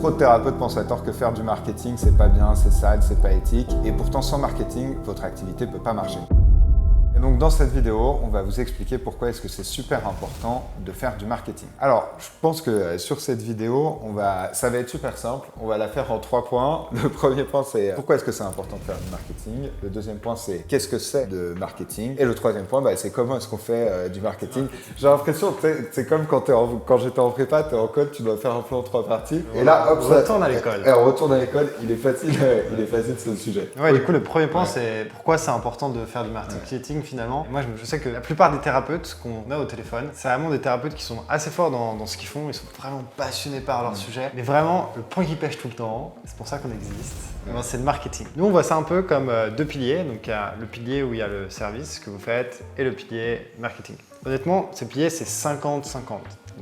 Trop de thérapeutes pensent à tort que faire du marketing, c'est pas bien, c'est sale, c'est pas éthique. Et pourtant, sans marketing, votre activité peut pas marcher. Et donc dans cette vidéo, on va vous expliquer pourquoi est-ce que c'est super important de faire du marketing. Alors, je pense que sur cette vidéo, ça va être super simple. On va la faire en 3 points. Le premier point, c'est pourquoi est-ce que c'est important de faire du marketing. Le deuxième point, c'est qu'est-ce que c'est de marketing. Et le troisième point, c'est comment est-ce qu'on fait du marketing. J'ai l'impression que c'est comme quand j'étais en prépa, t'es en code, tu dois faire un plan en 3 parties. Et là, hop, on retourne à l'école. On retourne à l'école, il est facile ce sujet. Ouais, du coup, le premier point, c'est pourquoi c'est important de faire du marketing finalement. Et moi, je sais que la plupart des thérapeutes qu'on a au téléphone, c'est vraiment des thérapeutes qui sont assez forts dans ce qu'ils font. Ils sont vraiment passionnés par leur sujet. Mais vraiment, le point qui pêche tout le temps, c'est pour ça qu'on existe, c'est le marketing. Nous, on voit ça un peu comme deux piliers. Donc, il y a le pilier où il y a le service que vous faites et le pilier marketing. Honnêtement, ces piliers, c'est 50-50.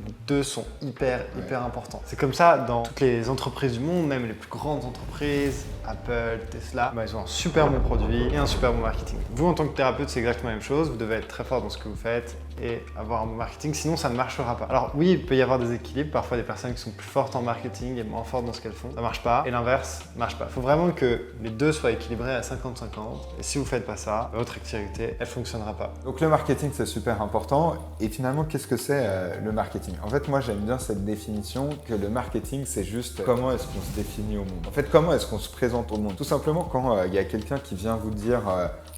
Les deux sont hyper importants. C'est comme ça dans toutes les entreprises du monde, même les plus grandes entreprises, Apple, Tesla, ils ont un super bon produit et un super bon marketing. Vous, en tant que thérapeute, c'est exactement la même chose. Vous devez être très fort dans ce que vous faites et avoir un bon marketing, sinon ça ne marchera pas. Alors oui, il peut y avoir des équilibres, parfois des personnes qui sont plus fortes en marketing et moins fortes dans ce qu'elles font, ça marche pas, et l'inverse marche pas. Il faut vraiment que les deux soient équilibrés à 50-50, et si vous faites pas ça, votre activité, elle fonctionnera pas. Donc le marketing, c'est super important, et finalement, qu'est-ce que c'est le marketing? En fait, moi, j'aime bien cette définition que le marketing, c'est juste comment est-ce qu'on se définit au monde. En fait, comment est-ce qu'on se présente au monde? Tout simplement, quand il y a quelqu'un qui vient vous dire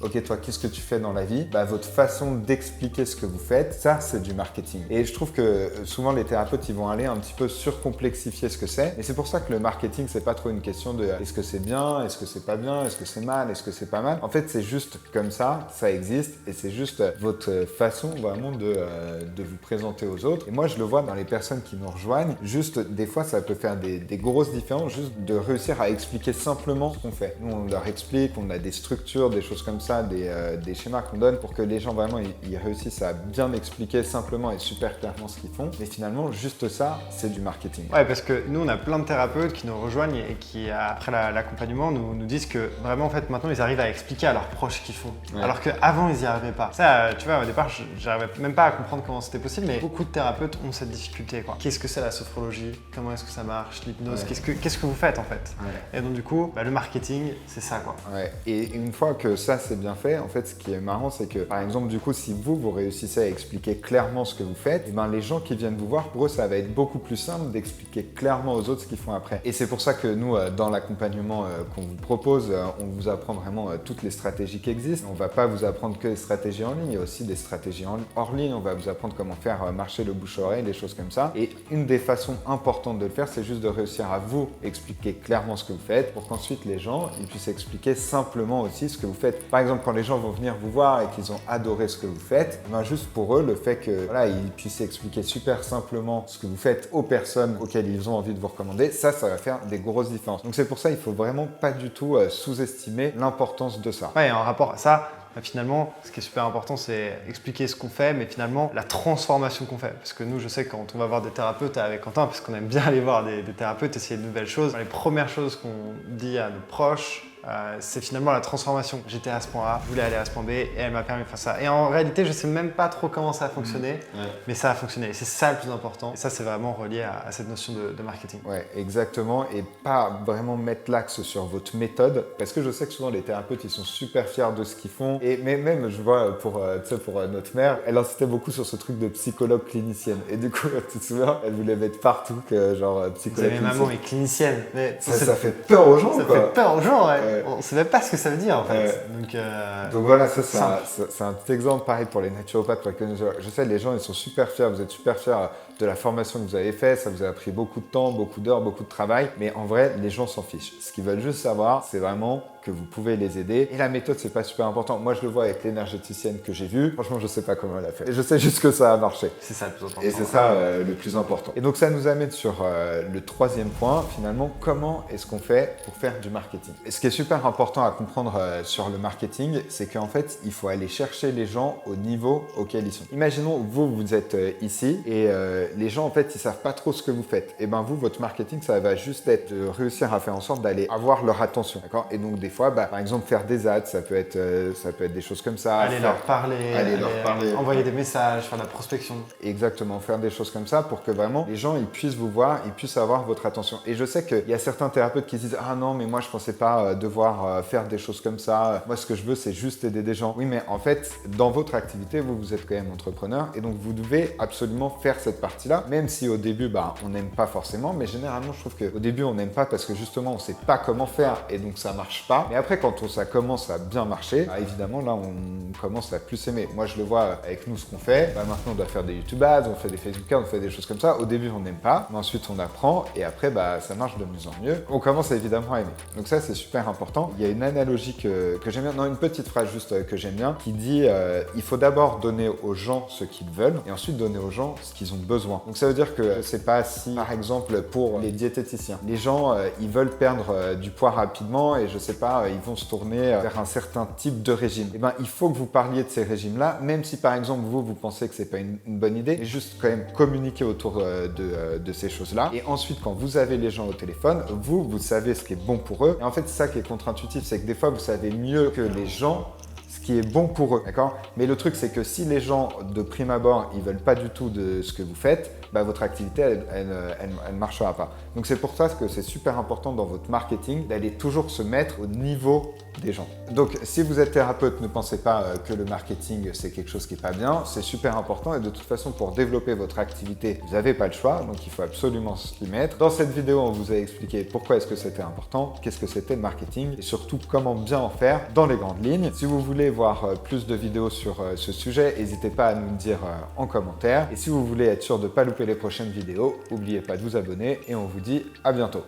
ok, toi, qu'est-ce que tu fais dans la vie? Votre façon d'expliquer ce que vous faites, ça, c'est du marketing. Et je trouve que souvent, les thérapeutes, ils vont aller un petit peu surcomplexifier ce que c'est. Et c'est pour ça que le marketing, c'est pas trop une question de est-ce que c'est bien, est-ce que c'est pas bien, est-ce que c'est mal, est-ce que c'est pas mal. En fait, c'est juste comme ça existe, et c'est juste votre façon vraiment de vous présenter aux autres. Et moi, je le vois dans les personnes qui nous rejoignent. Juste, des fois, ça peut faire des grosses différences, juste de réussir à expliquer simplement ce qu'on fait. Nous, on leur explique, on a des structures, des choses comme ça, des schémas qu'on donne pour que les gens vraiment ils réussissent à bien expliquer simplement et super clairement ce qu'ils font. Mais finalement, juste ça, c'est du marketing. Ouais, parce que nous, on a plein de thérapeutes qui nous rejoignent et qui, après l'accompagnement, nous disent que vraiment, en fait, maintenant, ils arrivent à expliquer à leurs proches ce qu'ils font. Ouais. Alors qu'avant, ils n'y arrivaient pas. Ça, tu vois, au départ, j'arrivais même pas à comprendre comment c'était possible, mais beaucoup de thérapeutes ont cette difficulté, quoi. Qu'est-ce que c'est la sophrologie? Comment est-ce que ça marche? L'hypnose? Ouais. Qu'est-ce que vous faites, en fait? Ouais. Et donc, du coup, le marketing, c'est ça, quoi. Ouais. Et une fois que ça, c'est bien fait, en fait, ce qui est marrant, c'est que, par exemple, du coup, si vous réussissez à expliquer clairement ce que vous faites, les gens qui viennent vous voir, pour eux, ça va être beaucoup plus simple d'expliquer clairement aux autres ce qu'ils font après. Et c'est pour ça que nous, dans l'accompagnement qu'on vous propose, on vous apprend vraiment toutes les stratégies qui existent. On va pas vous apprendre que les stratégies en ligne, il y a aussi des stratégies hors ligne. On va vous apprendre comment faire marcher le bouche-oreille, des choses comme ça. Et une des façons importantes de le faire, c'est juste de réussir à vous expliquer clairement ce que vous faites pour qu'ensuite les gens ils puissent expliquer simplement aussi ce que vous faites. Par exemple, quand les gens vont venir vous voir et qu'ils ont adoré ce que vous faites, juste pour eux, le fait que ils puissent expliquer super simplement ce que vous faites aux personnes auxquelles ils ont envie de vous recommander, ça va faire des grosses différences. Donc c'est pour ça qu'il faut vraiment pas du tout sous-estimer l'importance de ça. Ouais, en rapport à ça, finalement, ce qui est super important, c'est expliquer ce qu'on fait, mais finalement, la transformation qu'on fait. Parce que nous, je sais que quand on va voir des thérapeutes avec Quentin, parce qu'on aime bien aller voir des thérapeutes, essayer de nouvelles choses, les premières choses qu'on dit à nos proches, c'est finalement la transformation. J'étais à ce point A, je voulais aller à ce point B, et elle m'a permis de faire ça. Et en réalité, je sais même pas trop comment ça a fonctionné, mais ça a fonctionné. Et c'est ça le plus important. Et ça, c'est vraiment relié à cette notion de marketing. Ouais, exactement. Et pas vraiment mettre l'axe sur votre méthode, parce que je sais que souvent les thérapeutes, ils sont super fiers de ce qu'ils font. Et même, je vois pour notre mère, elle insistait beaucoup sur ce truc de psychologue clinicienne. Et du coup, tu te souviens, elle voulait mettre partout que genre psychologue clinicienne. Maman est clinicienne. Mais ça fait peur aux gens, ça quoi. Ça fait peur aux gens, ouais. On ne sait même pas ce que ça veut dire en fait. Donc voilà, c'est un petit exemple pareil pour les naturopathes. Je sais, les gens ils sont super fiers, vous êtes super fiers de la formation que vous avez faite, ça vous a pris beaucoup de temps, beaucoup d'heures, beaucoup de travail, mais en vrai, les gens s'en fichent. Ce qu'ils veulent juste savoir, c'est vraiment que vous pouvez les aider. Et la méthode, c'est pas super important. Moi, je le vois avec l'énergéticienne que j'ai vue. Franchement, je sais pas comment elle a fait. Et je sais juste que ça a marché. C'est ça le plus important. Et c'est ça le plus important. Et donc, ça nous amène sur le troisième point. Finalement, comment est-ce qu'on fait pour faire du marketing? Et ce qui est super important à comprendre sur le marketing, c'est qu'en fait, il faut aller chercher les gens au niveau auquel ils sont. Imaginons, vous êtes ici et les gens, en fait, ils savent pas trop ce que vous faites. Et ben, vous, votre marketing, ça va juste être de réussir à faire en sorte d'aller avoir leur attention. D'accord? Et donc, des fois, par exemple, faire des ads, ça peut être des choses comme ça. Aller leur parler, envoyer des messages, faire de la prospection. Exactement, faire des choses comme ça pour que vraiment les gens ils puissent vous voir, ils puissent avoir votre attention. Et je sais qu'il y a certains thérapeutes qui disent « Ah non, mais moi je pensais pas devoir faire des choses comme ça. Moi ce que je veux c'est juste aider des gens. » Oui, mais en fait, dans votre activité, vous êtes quand même entrepreneur et donc vous devez absolument faire cette partie-là, même si au début, on n'aime pas forcément, mais généralement je trouve qu'au début on n'aime pas parce que justement on sait pas comment faire et donc ça marche pas. Mais après quand ça commence à bien marcher, évidemment là on commence à plus aimer. Moi je le vois avec nous ce qu'on fait. Maintenant on doit faire des YouTube ads, on fait des Facebook ads, on fait des choses comme ça. Au début on n'aime pas, mais ensuite on apprend et après ça marche de mieux en mieux. On commence évidemment à aimer. Donc ça c'est super important. Il y a une analogie que j'aime bien, non une petite phrase juste que j'aime bien qui dit il faut d'abord donner aux gens ce qu'ils veulent et ensuite donner aux gens ce qu'ils ont besoin. Donc ça veut dire que c'est pas si par exemple pour les diététiciens, les gens ils veulent perdre du poids rapidement et je sais pas, ils vont se tourner vers un certain type de régime. Et il faut que vous parliez de ces régimes-là, même si par exemple vous pensez que c'est pas une bonne idée, mais juste quand même communiquer autour de ces choses-là. Et ensuite, quand vous avez les gens au téléphone, vous savez ce qui est bon pour eux. Et en fait, c'est ça qui est contre-intuitif, c'est que des fois, vous savez mieux que les gens ce qui est bon pour eux, d'accord? Mais le truc, c'est que si les gens, de prime abord, ils veulent pas du tout de ce que vous faites, votre activité, elle marchera pas. Donc c'est pour ça que c'est super important dans votre marketing d'aller toujours se mettre au niveau des gens. Donc si vous êtes thérapeute, ne pensez pas que le marketing c'est quelque chose qui est pas bien, c'est super important et de toute façon pour développer votre activité, vous n'avez pas le choix, donc il faut absolument s'y mettre. Dans cette vidéo, on vous a expliqué pourquoi est-ce que c'était important, qu'est-ce que c'était le marketing et surtout comment bien en faire dans les grandes lignes. Si vous voulez voir plus de vidéos sur ce sujet, n'hésitez pas à nous le dire en commentaire. Et si vous voulez être sûr de ne pas louper les prochaines vidéos, n'oubliez pas de vous abonner et on vous dit à bientôt.